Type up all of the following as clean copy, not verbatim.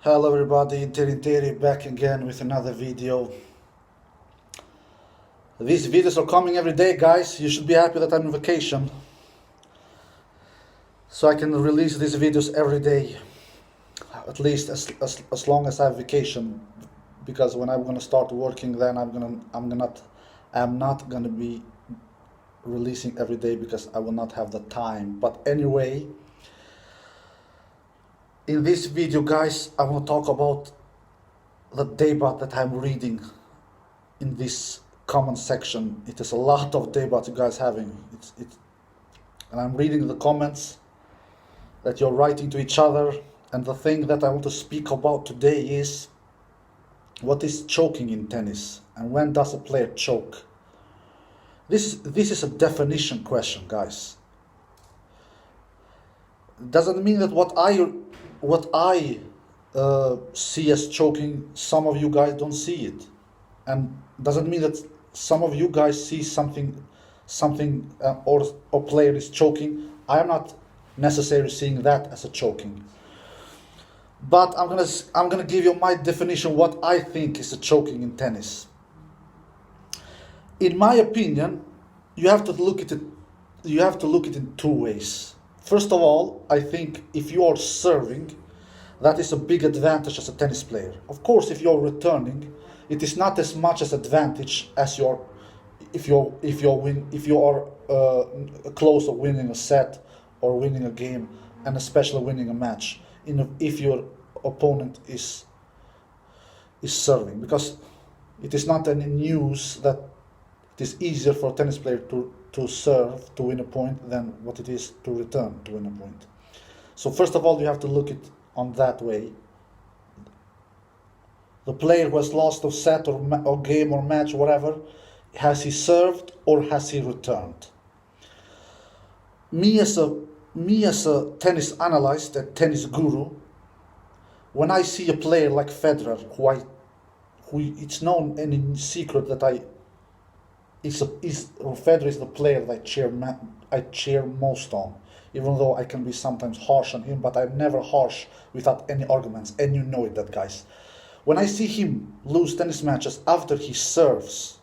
Hello everybody, Interi back again with another video. These videos are coming every day, guys. You should be happy that I'm on vacation, so I can release these videos every day, at least as long as I have vacation. Because when I'm gonna start working, then I'm not gonna be releasing every day because I will not have the time. But anyway, in this video, guys, I want to talk about the debate that I'm reading in this comment section. It is a lot of debate you guys having. And I'm reading the comments that you're writing to each other. And the thing that I want to speak about today is what is choking in tennis, and when does a player choke? This is a definition question, guys. Doesn't mean that what I see as choking, some of you guys don't see it, and doesn't mean that some of you guys see something or player is choking. I am not necessarily seeing that as a choking, but I'm gonna give you my definition what I think is a choking in tennis. In my opinion, you have to look at it. You have to look at it in two ways. First of all, I think if you are serving, that is a big advantage as a tennis player. Of course, if you're returning, it is not as much as advantage as if you are close of winning a set or winning a game, and especially winning a match. If your opponent is serving, because it is not any news that it is easier for a tennis player to serve to win a point than what it is to return to win a point. So first of all, you have to look at on that way. The player who has lost a set or game or match, whatever, has he served or has he returned? Me as a tennis analyst, a tennis guru, when I see a player like Federer, who it's known any secret that Federer is the player that I cheer most on, even though I can be sometimes harsh on him, but I'm never harsh without any arguments, and you know it, that, guys. When I see him lose tennis matches after he serves,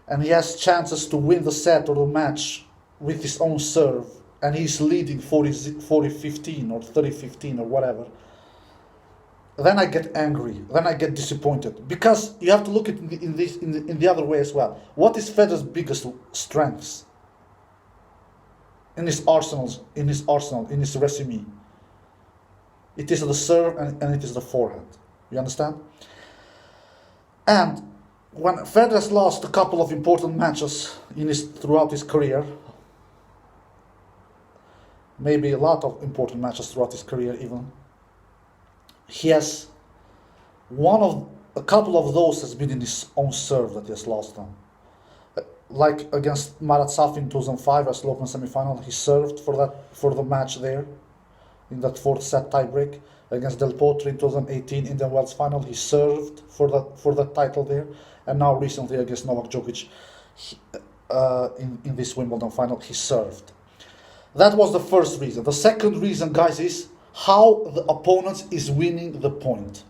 and he has chances to win the set or the match with his own serve, and he's leading 40-15 or 30-15 or whatever, then I get angry, then I get disappointed, because you have to look at it in the other way as well. What is Federer's biggest strengths in his arsenal, in his resume? It is the serve and it is the forehand. You understand? And when Federer has lost a couple of important matches throughout his career, maybe a lot of important matches throughout his career even, he has a couple of those has been in his own serve that he has lost them. Like against Marat Safin in 2005 as Open semi-final, he served for the match there in that fourth set tiebreak. Against Del Potro in 2018 in the World's final, he served for the title there, and now recently against Novak Djokovic in this Wimbledon final, he served. That was the first reason. The second reason, guys, is how the opponent is winning the point.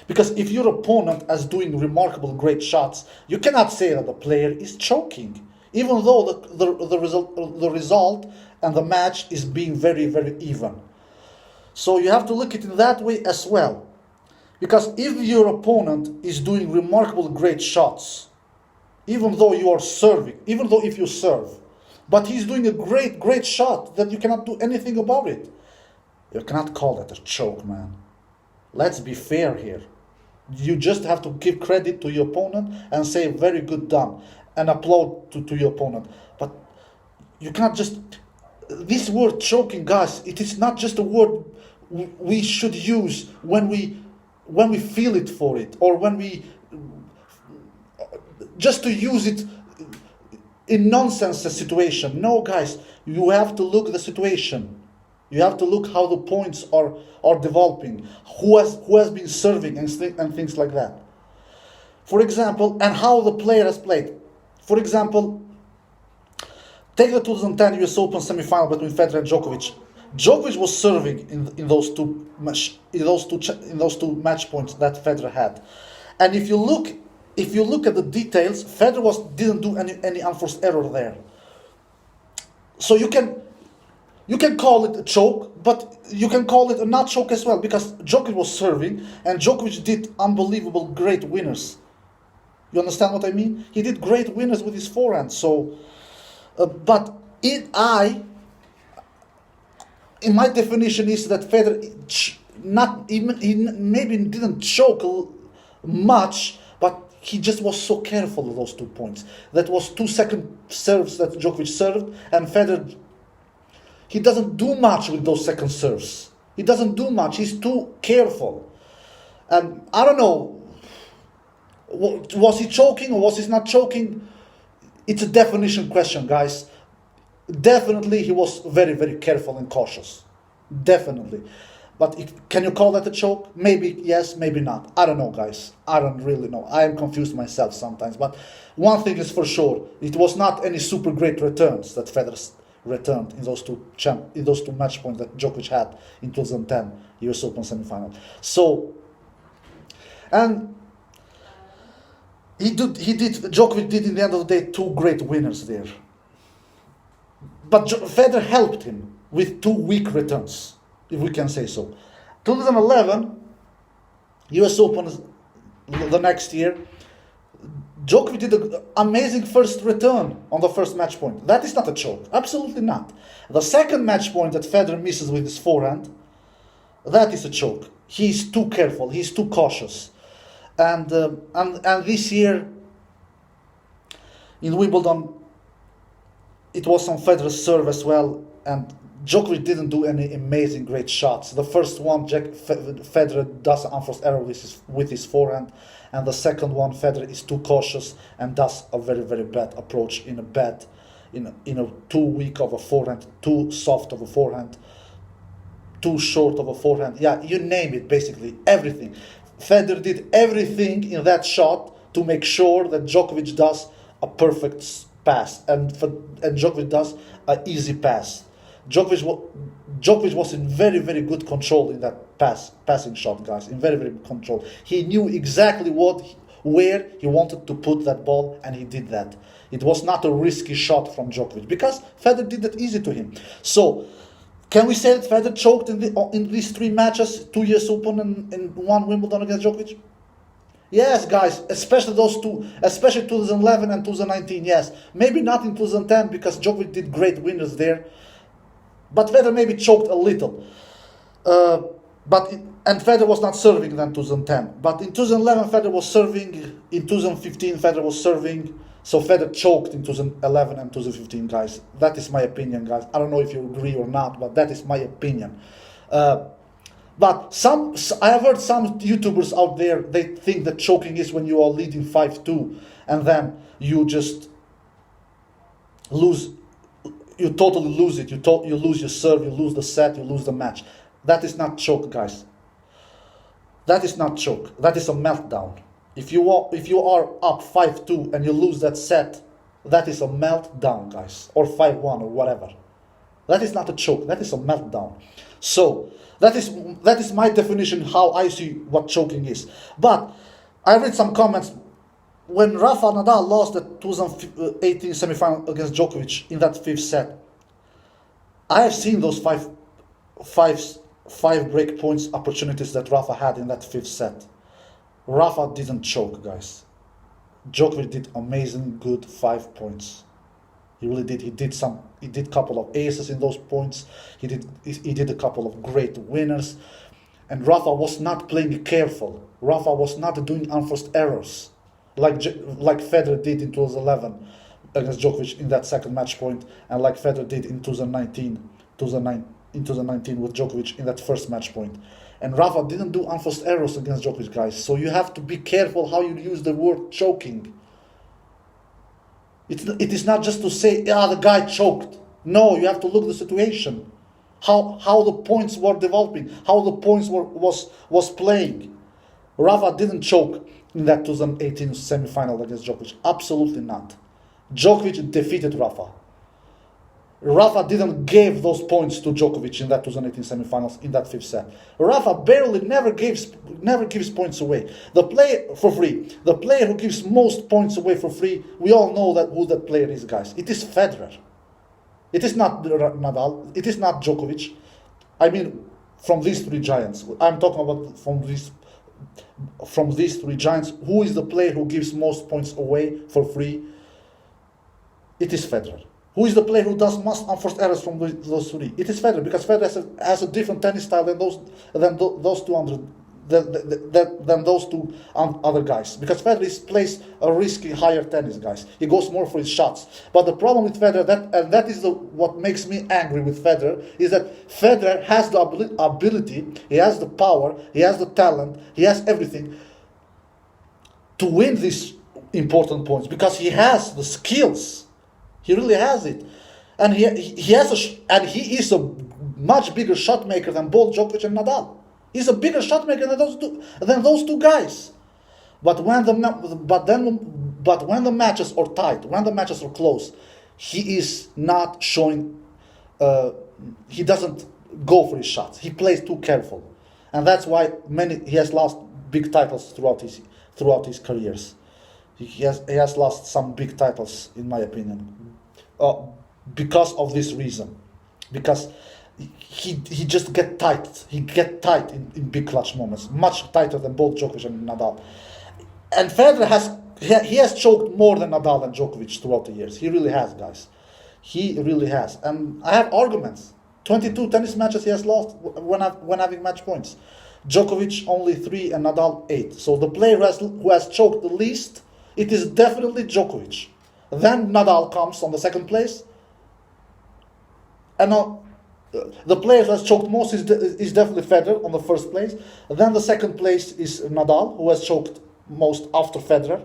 Because if your opponent is doing remarkable great shots, you cannot say that the player is choking, even though the result and the match is being very, very even. So you have to look at it that way as well. Because if your opponent is doing remarkable great shots, even though you are serving, even though if you serve, but he's doing a great shot that you cannot do anything about it, you cannot call that a choke, man. Let's be fair here. You just have to give credit to your opponent and say very good done and applaud to your opponent. But you cannot just... This word choking, guys, it is not just a word we should use when we feel it for it, or when we... just to use it in nonsense situation. No, guys, you have to look at the situation. You have to look how the points are developing, who has been serving and things like that. For example, and how the player has played. For example, take the 2010 US Open semi-final between Federer and Djokovic. Djokovic was serving in those two match points that Federer had, and if you look at the details, Federer didn't do any unforced error there. So you can call it a choke, but you can call it a not choke as well, because Djokovic was serving and Djokovic did unbelievable great winners. You understand what I mean? He did great winners with his forehand. So, but in my definition is that Federer he maybe didn't choke much, but he just was so careful with those 2 points. That was 2 second serves that Djokovic served, and Federer, he doesn't do much with those second serves. He doesn't do much. He's too careful. And I don't know, was he choking or was he not choking? It's a definition question, guys. Definitely he was very, very careful and cautious. Definitely. But can you call that a choke? Maybe yes, maybe not. I don't know, guys. I don't really know. I am confused myself sometimes. But one thing is for sure, it was not any super great returns that Federer returned in those two match points that Djokovic had in 2010 US Open semifinal. So, and Djokovic did in the end of the day 2 great winners there. But Federer helped him with 2 weak returns, if we can say so. 2011 US Open the next year, Djokovic did an amazing first return on the first match point. That is not a choke. Absolutely not. The second match point that Federer misses with his forehand, that is a choke. He's too careful. He's too cautious. And this year in Wimbledon, it was on Federer's serve as well, and Djokovic didn't do any amazing great shots. The first one, Federer does an unforced error with his forehand, and the second one, Federer is too cautious and does a very, very bad approach in a too weak of a forehand, too soft of a forehand, too short of a forehand. Yeah, you name it, basically everything. Federer did everything in that shot to make sure that Djokovic does a pass, and Djokovic does an easy pass. Djokovic was in very, very good control in that passing shot, guys. In very, very good control. He knew exactly where he wanted to put that ball, and he did that. It was not a risky shot from Djokovic because Federer did that easy to him. So, can we say that Federer choked in these 3 matches, 2 US Open and 1 Wimbledon against Djokovic? Yes, guys, especially those 2, especially 2011 and 2019, yes. Maybe not in 2010 because Djokovic did great winners there. But Federer maybe choked a little. And Federer was not serving then 2010. But in 2011, Federer was serving. In 2015, Federer was serving. So Federer choked in 2011 and 2015, guys. That is my opinion, guys. I don't know if you agree or not, but that is my opinion. But I have heard some YouTubers out there, they think that choking is when you are leading 5-2 and then you just lose. You totally lose it. You lose your serve, you lose the set, you lose the match. That is not choke, guys. That is not choke. That is a meltdown. If you are up 5-2 and you lose that set, that is a meltdown, guys. Or 5-1 or whatever. That is not a choke. That is a meltdown. So that is my definition how I see what choking is. But I read some comments. When Rafa Nadal lost the 2018 semifinal against Djokovic in that 5th set, I have seen those five break points opportunities that Rafa had in that 5th set. Rafa didn't choke, guys. Djokovic did amazing, good 5 points. He really did. He did a couple of aces in those points. He did a couple of great winners. And Rafa was not playing careful. Rafa was not doing unforced errors like Federer did in 2011 against Djokovic in that second match point, and like Federer did in 2019 with Djokovic in that first match point. And Rafa didn't do unforced errors against Djokovic, guys. So you have to be careful how you use the word choking. It is not just to say, the guy choked. No, you have to look at the situation. How the points were developing, how the points was playing. Rafa didn't choke in that 2018 semifinal against Djokovic. Absolutely not. Djokovic defeated Rafa. Rafa didn't give those points to Djokovic in that 2018 semifinals in that fifth set. Rafa barely never gives points away. The player for free. The player who gives most points away for free, we all know who that player is, guys. It is Federer. It is not Nadal. It is not Djokovic. I mean, from these three giants. I'm talking about from these three giants. Who is the player who gives most points away for free? It is Federer. Who is the player who does most unforced errors from those three? It is Federer, because Federer has a different tennis style than those two other guys. Because Federer plays a risky higher tennis, guys. He goes more for his shots. But the problem with Federer, that is what makes me angry with Federer, is that Federer has the ability, he has the power, he has the talent, he has everything to win these important points, because he has the skills. He really has it, and he is a much bigger shot maker than both Djokovic and Nadal. He's a bigger shot maker than those two guys. But when the matches are tight, when the matches are close, he is not showing. He doesn't go for his shots. He plays too careful, and that's why he has lost big titles throughout his careers. He has lost some big titles, in my opinion, because of this reason. Because he just get tight. He get tight in big clutch moments, much tighter than both Djokovic and Nadal. And Federer has choked more than Nadal and Djokovic throughout the years. He really has, guys. He really has. And I have arguments. 22 tennis matches he has lost when having match points. Djokovic only 3 and Nadal 8. So the player who has choked the least, it is definitely Djokovic. Then Nadal comes on the second place. And the player who has choked most is definitely Federer on the first place. Then the second place is Nadal, who has choked most after Federer.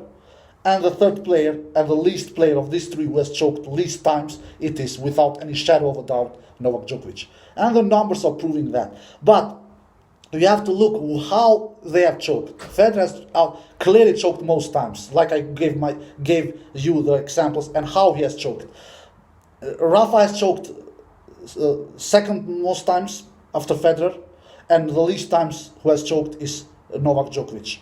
And the third player and the least player of these three who has choked least times, it is, without any shadow of a doubt, Novak Djokovic. And the numbers are proving that. But you have to look how they have choked. Federer has clearly choked most times, like I gave you the examples, and how he has choked. Rafa has choked second most times after Federer, and the least times who has choked is Novak Djokovic.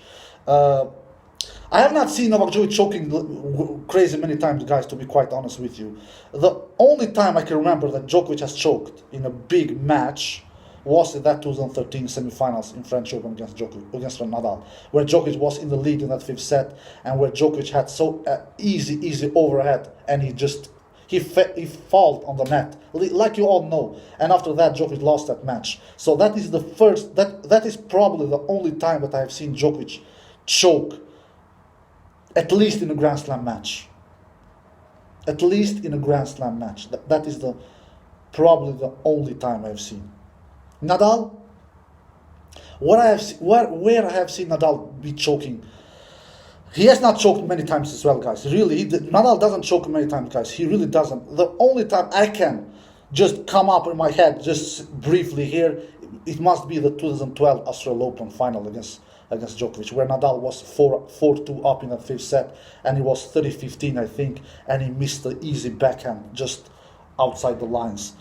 I have not seen Novak Djokovic choking crazy many times, guys, to be quite honest with you. The only time I can remember that Djokovic has choked in a big match was in that 2013 semifinals in French Open against Nadal, where Djokovic was in the lead in that fifth set, and where Djokovic had so easy overhead, and he fell on the net, like you all know. And after that, Djokovic lost that match. So that is that is probably the only time that I have seen Djokovic choke, at least in a Grand Slam match. At least in a Grand Slam match. That is probably the only time I've seen. Nadal, where I have seen Nadal be choking, he has not choked many times as well, guys. Really, Nadal doesn't choke many times, guys. He really doesn't. The only time I can just come up in my head, just briefly here, it must be the 2012 Australian Open final against Djokovic, where Nadal was 4-2 up in that fifth set, and he was 30-15, I think, and he missed the easy backhand just outside the lines.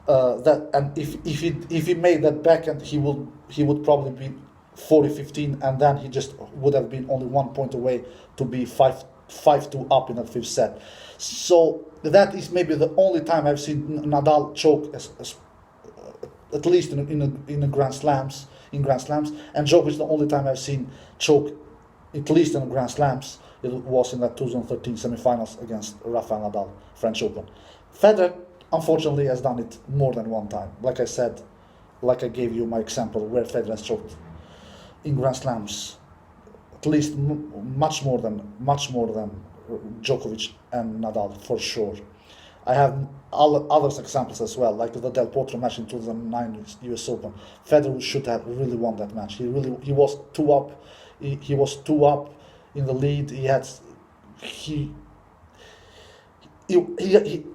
If he made that backhand, he would probably be 40-15, and then he just would have been only 1 point away to be 5-2 up in that fifth set. So that is maybe the only time I've seen Nadal choke, at least in Grand Slams. And Djokovic, the only time I've seen choke, at least in Grand Slams, it was in that 2013 semifinals against Rafael Nadal, French Open. Federer, unfortunately, has done it more than one time. Like I said, like I gave you my example where Federer has choked in Grand Slams, at least much more than Djokovic and Nadal, for sure. I have other examples as well, like the Del Potro match in 2009 US Open. Federer should have really won that match. He was 2 up. He was 2 up in the lead. I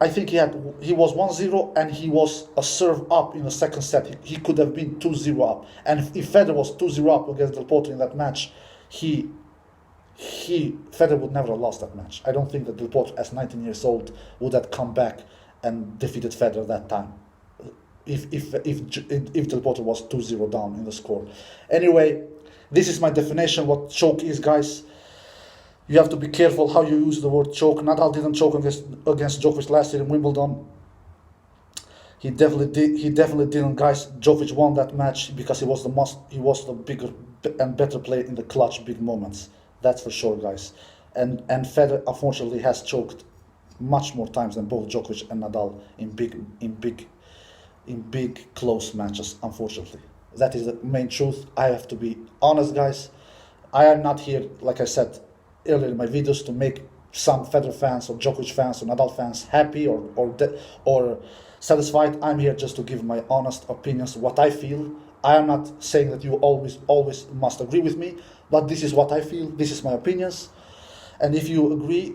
think he was 1-0, and he was a serve up in the second set. He could have been 2-0 up. And if Federer was 2-0 up against Del Potro in that match, Federer would never have lost that match. I don't think that Del Potro, as 19 years old, would have come back and defeated Federer that time. If Del Potro was 2-0 down in the score. Anyway, this is my definition what choke is, guys. You have to be careful how you use the word choke. Nadal didn't choke against Djokovic last year in Wimbledon. He definitely didn't, guys. Djokovic won that match because he was the bigger and better player in the clutch big moments. That's for sure, guys. And Federer unfortunately has choked much more times than both Djokovic and Nadal in big close matches, unfortunately. That is the main truth. I have to be honest, guys. I am not here, like I said earlier in my videos, to make some Federer fans or Djokovic fans or Nadal fans happy or satisfied. I'm here just to give my honest opinions, what I feel. I am not saying that you always must agree with me, but this is what I feel. This is my opinions, and if you agree,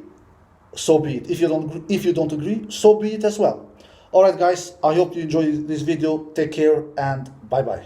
so be it. If you don't agree, so be it as well. Alright, guys, I hope you enjoyed this video. Take care and bye bye.